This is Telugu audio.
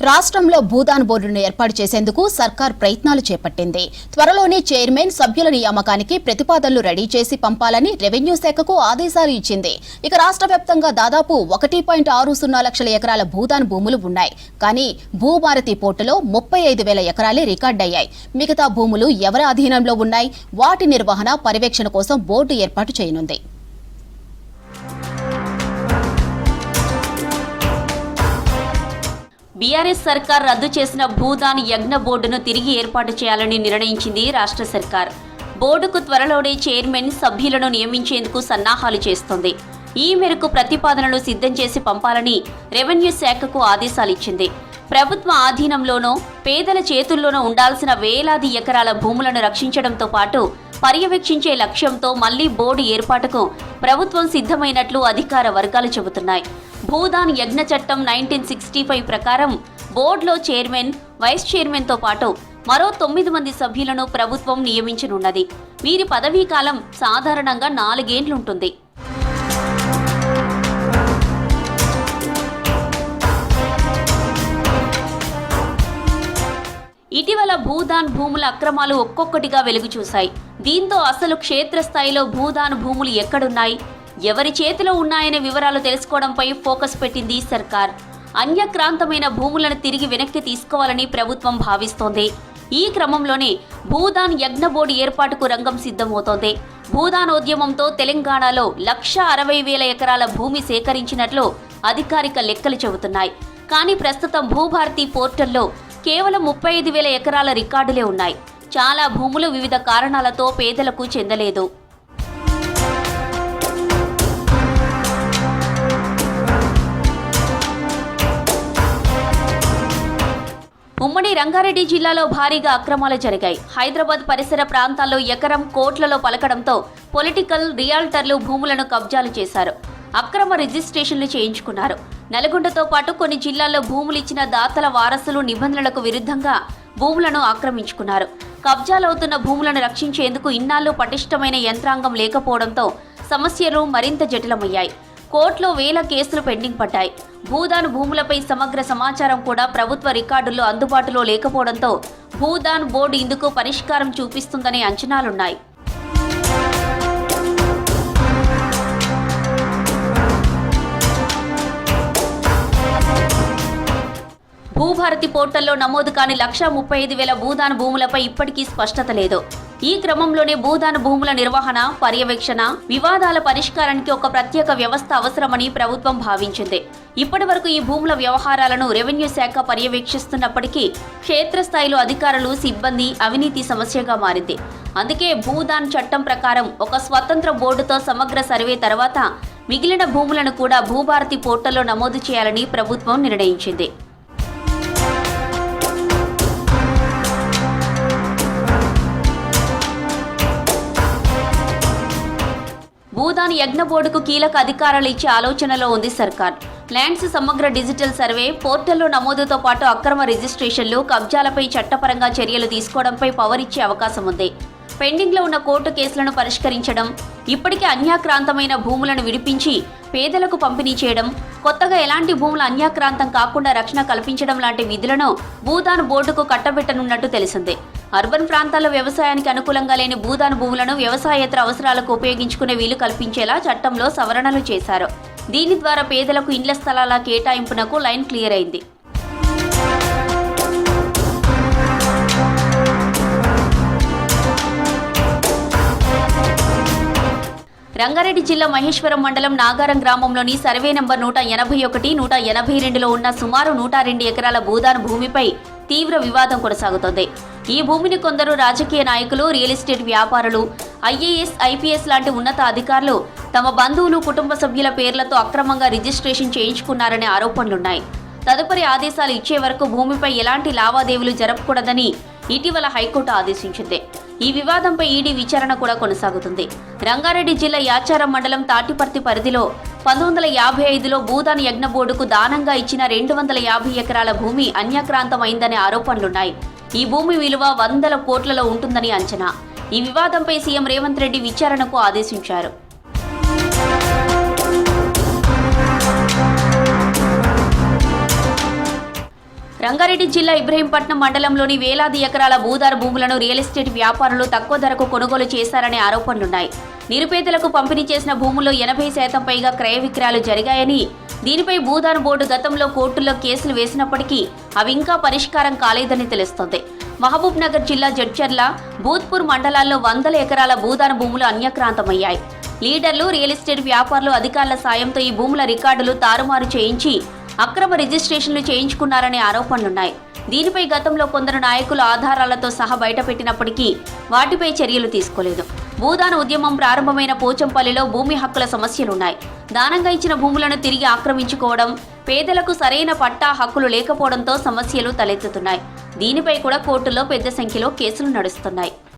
రాష్ట్రంలో భూదాన్ బోర్డును ఏర్పాటు చేసేందుకు సర్కార్ ప్రయత్నాలు చేపట్టింది. త్వరలోనే చైర్మన్, సభ్యుల నియామకానికి ప్రతిపాదనలు రెడీ చేసి పంపాలని రెవెన్యూ శాఖకు ఆదేశాలు ఇచ్చింది. ఇక రాష్ట్ర వ్యాప్తంగా దాదాపు 1.60 లక్షల ఎకరాల భూదాన్ భూములు ఉన్నాయి. కానీ భూభారతి పోర్టులో 35,000 ఎకరాలే రికార్డయ్యాయి. మిగతా భూములు ఎవరి అధీనంలో ఉన్నాయి? వాటి నిర్వహణ, పర్యవేక్షణ కోసం బోర్డు ఏర్పాటు చేయనుంది. బీఆర్ఎస్ సర్కార్ రద్దు చేసిన భూదాన్ యజ్ఞ బోర్డును తిరిగి ఏర్పాటు చేయాలని నిర్ణయించింది రాష్ట్ర సర్కార్. బోర్డుకు త్వరలోనే చైర్మన్, సభ్యులను నియమించేందుకు సన్నాహాలు చేస్తోంది. ఈ మేరకు ప్రతిపాదనలు సిద్ధం చేసి పంపాలని రెవెన్యూ శాఖకు ఆదేశాలిచ్చింది. ప్రభుత్వ ఆధీనంలోనో, పేదల చేతుల్లోనో ఉండాల్సిన వేలాది ఎకరాల భూములను రక్షించడంతో పాటు పర్యవేక్షించే లక్ష్యంతో మళ్లీ బోర్డు ఏర్పాటుకు ప్రభుత్వం సిద్ధమైనట్లు అధికార వర్గాలు చెబుతున్నాయి. భూదాన్ యజ్ఞ చట్టం 1965 ప్రకారం బోర్డులో చైర్మన్, వైస్ చైర్మన్తో పాటు మరో 9 మంది సభ్యులను ప్రభుత్వం నియమించనున్నది. వీరి పదవీ కాలం సాధారణంగా 4 ఏళ్లుంటుంది. ఇటీవల భూదాన్ భూముల అక్రమాలు ఒక్కొక్కటిగా వెలుగు చూశాయి. దీంతో అసలు క్షేత్రస్థాయిలో భూదాన్ భూములు ఎక్కడున్నాయి, ఎవరి చేతిలో ఉన్నాయనే వివరాలు తెలుసుకోవడంపై ఫోకస్ పెట్టింది సర్కార్. అన్యక్రాంతమైన భూములను తిరిగి వెనక్కి తీసుకోవాలని ప్రభుత్వం భావిస్తోంది. ఈ క్రమంలోనే భూదాన్ యజ్ఞ బోర్డు ఏర్పాటుకు రంగం సిద్ధమవుతోంది. భూదానోద్యమంతో తెలంగాణలో 1,60,000 ఎకరాల భూమి సేకరించినట్లు అధికారిక లెక్కలు చెబుతున్నాయి. కానీ ప్రస్తుతం భూభారతి పోర్టల్లో కేవలం 35,000 ఎకరాల రికార్డులే ఉన్నాయి. చాలా భూములు వివిధ కారణాలతో పేదలకు చెందలేదు. ఉమ్మడి రంగారెడ్డి జిల్లాలో భారీగా అక్రమాలు జరిగాయి. హైదరాబాద్ పరిసర ప్రాంతాల్లో ఎకరం కోట్లలో పలకడంతో పొలిటికల్ రియాల్టర్లు భూములను కబ్జాలు చేశారు. అక్రమ రిజిస్ట్రేషన్లు చేయించుకున్నారు. నల్గొండతో పాటు కొన్ని జిల్లాల్లో భూములిచ్చిన దాతల వారసులు నిబంధనలకు విరుద్ధంగా భూములను ఆక్రమించుకున్నారు. కబ్జాలవుతున్న భూములను రక్షించేందుకు ఇన్నాళ్లు పటిష్టమైన యంత్రాంగం లేకపోవడంతో సమస్యలు మరింత జటిలమయ్యాయి. కోర్టులో వేల కేసులు పెండింగ్ పడ్డాయి. భూదాన్ భూములపై సమగ్ర సమాచారం కూడా ప్రభుత్వ రికార్డుల్లో అందుబాటులో లేకపోవడంతో భూదాన్ బోర్డు ఇందుకు పరిష్కారం చూపిస్తుందనే అంచనాలున్నాయి. భూభారతి పోర్టల్లో నమోదు కాని 1,35,000 భూదాన్ భూములపై ఇప్పటికీ స్పష్టత లేదు. ఈ క్రమంలోనే భూదాన్ భూముల నిర్వహణ, పర్యవేక్షణ, వివాదాల పరిష్కారానికి ఒక ప్రత్యేక వ్యవస్థ అవసరమని ప్రభుత్వం భావించింది. ఇప్పటి వరకు ఈ భూముల వ్యవహారాలను రెవెన్యూ శాఖ పర్యవేక్షిస్తున్నప్పటికీ క్షేత్రస్థాయిలో అధికారులు, సిబ్బంది అవినీతి సమస్యగా మారింది. అందుకే భూదాన్ చట్టం ప్రకారం ఒక స్వతంత్ర బోర్డుతో సమగ్ర సర్వే తర్వాత మిగిలిన భూములను కూడా భూభారతి పోర్టల్లో నమోదు చేయాలని ప్రభుత్వం నిర్ణయించింది. భూదాన్ యజ్ఞ బోర్డుకు కీలక అధికారాలు ఇచ్చే ఆలోచనలో ఉంది సర్కార్. ల్యాండ్స్ సమగ్ర డిజిటల్ సర్వే, పోర్టల్లో నమోదుతో పాటు అక్రమ రిజిస్ట్రేషన్లు, కబ్జాలపై చట్టపరంగా చర్యలు తీసుకోవడంపై పవర్ ఇచ్చే అవకాశం ఉంది. పెండింగ్లో ఉన్న కోర్టు కేసులను పరిష్కరించడం, ఇప్పటికే అన్యాక్రాంతమైన భూములను విడిపించి పేదలకు పంపిణీ చేయడం, కొత్తగా ఎలాంటి భూముల అన్యాక్రాంతం కాకుండా రక్షణ కల్పించడం లాంటి విధులను భూదాన్ బోర్డుకు కట్టబెట్టనున్నట్టు తెలిసింది. అర్బన్ ప్రాంతాల్లో వ్యవసాయానికి అనుకూలంగా లేని భూదాన్ భూములను వ్యవసాయేతర అవసరాలకు ఉపయోగించుకునే వీలు కల్పించేలా చట్టంలో సవరణలు చేశారు. దీని ద్వారా పేదలకు ఇండ్ల స్థలాల కేటాయింపునకు లైన్ క్లియర్ అయింది. రంగారెడ్డి జిల్లా మహేశ్వరం మండలం నాగారం గ్రామంలోని సర్వే నంబర్ 181, 182లో ఉన్న సుమారు 102 ఎకరాల భూదాన్ భూమిపై తీవ్ర వివాదం కొనసాగుతోంది. ఈ భూమిని కొందరు రాజకీయ నాయకులు, రియల్ ఎస్టేట్ వ్యాపారులు, IAS, IPS లాంటి ఉన్నత అధికారులు తమ బంధువులు, కుటుంబ సభ్యుల పేర్లతో అక్రమంగా రిజిస్ట్రేషన్ చేయించుకున్నారనే ఆరోపణలున్నాయి. తదుపరి ఆదేశాలు ఇచ్చే వరకు భూమిపై ఎలాంటి లావాదేవీలు జరపకూడదని ఇటీవల హైకోర్టు ఆదేశించింది. ఈ వివాదంపై ఈడీ విచారణ కూడా కొనసాగుతుంది. రంగారెడ్డి జిల్లా యాచారం మండలం తాటిపర్తి పరిధిలో 1955లో భూదాన్ యజ్ఞ బోర్డుకు దానంగా ఇచ్చిన 250 ఎకరాల భూమి అన్యాక్రాంతమైందనే ఆరోపణలున్నాయి. ఈ భూమి విలువ 100 కోట్లలో ఉంటుందని అంచనా. ఈ వివాదంపై సీఎం రేవంత్ రెడ్డి విచారణకు ఆదేశించారు. రంగారెడ్డి జిల్లా ఇబ్రహీంపట్నం మండలంలోని వేలాది ఎకరాల భూదారు భూములను రియల్ ఎస్టేట్ వ్యాపారులు తక్కువ ధరకు కొనుగోలు చేశారనే ఆరోపణలున్నాయి. నిరుపేదలకు పంపిణీ చేసిన భూముల్లో 80% పైగా క్రయ విక్రయాలు జరిగాయని, దీనిపై భూదాన్ బోర్డు గతంలో కోర్టుల్లో కేసులు వేసినప్పటికీ అవి ఇంకా పరిష్కారం కాలేదని తెలుస్తోంది. మహబూబ్ నగర్ జిల్లా జడ్చర్ల, భూత్పూర్ మండలాల్లో వందల ఎకరాల భూదాన్ భూములు అన్యక్రాంతమయ్యాయి. లీడర్లు, రియల్ ఎస్టేట్ వ్యాపారులు అధికారుల సాయంతో ఈ భూముల రికార్డులు తారుమారు చేయించి అక్రమ రిజిస్ట్రేషన్లు చేయించుకున్నారనే ఆరోపణలున్నాయి. దీనిపై గతంలో కొందరు నాయకులు ఆధారాలతో సహా బయటపెట్టినప్పటికీ వాటిపై చర్యలు తీసుకోలేదు. భూదాన ఉద్యమం ప్రారంభమైన పోచంపల్లిలో భూమి హక్కుల సమస్యలున్నాయి. దానంగా ఇచ్చిన భూములను తిరిగి ఆక్రమించుకోవడం, పేదలకు సరైన పట్టా హక్కులు లేకపోవడంతో సమస్యలు తలెత్తుతున్నాయి. దీనిపై కూడా కోర్టులో పెద్ద సంఖ్యలో కేసులు నడుస్తున్నాయి.